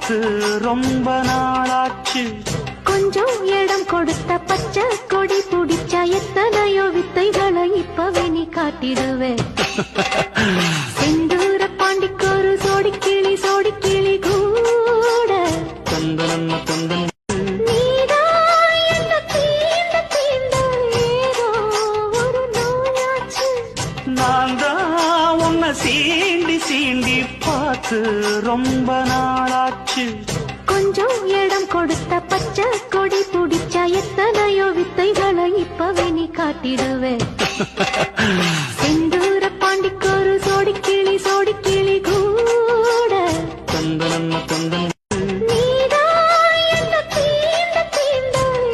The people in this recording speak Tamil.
பார்த்து ரொம்ப நாளாச்சு. கொஞ்சம் இடம் கொடுத்த பச்சை கொடி பிடிச்சா எத்தனையோ வித்தைகளை இப்பவே நீ காட்டிடுவே. செந்தூர பாண்டிக்கொரு சோடி கிளி கூட தந்தன தந்தன் நீதான் என்ன தீண்ட தீண்ட ஏதோ ஒரு நோயாச்சு. நான் தான் உன்னை சீண்டி சீண்டி பார்த்து ரொம்ப நாளாச்சு. கொஞ்சம் இடம் கொடுத்த பச்சை கொடி பிடிச்சா எத்தனையோ வித்தைகளை இப்பவே நீ காட்டிடுவே.